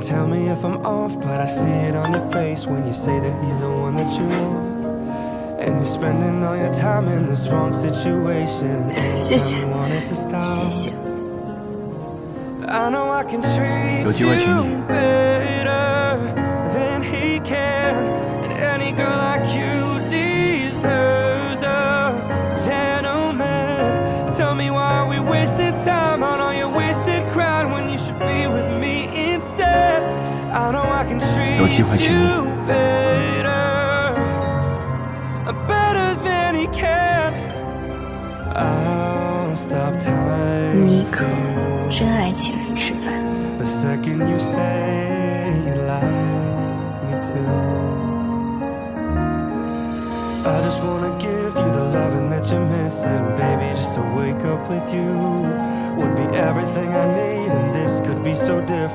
can tell me if I'm off, but I see it on your face when you say that he's the one that you want. And you're spending all your time in this wrong situation. And anytime you want it to stop, I know I can treat you better than he can. And any girl like you deserves a gentleman. Tell me, why are we wasting time on all your wasted crying when you should be with me instead? I know I can treat you better than he can. I'll stop time 妮可，真爱请人吃饭。 The second you say you like me too, I just wanna give you the loving that you're missing, baby. Just to wake up with you would be everything I need, and this could be so different.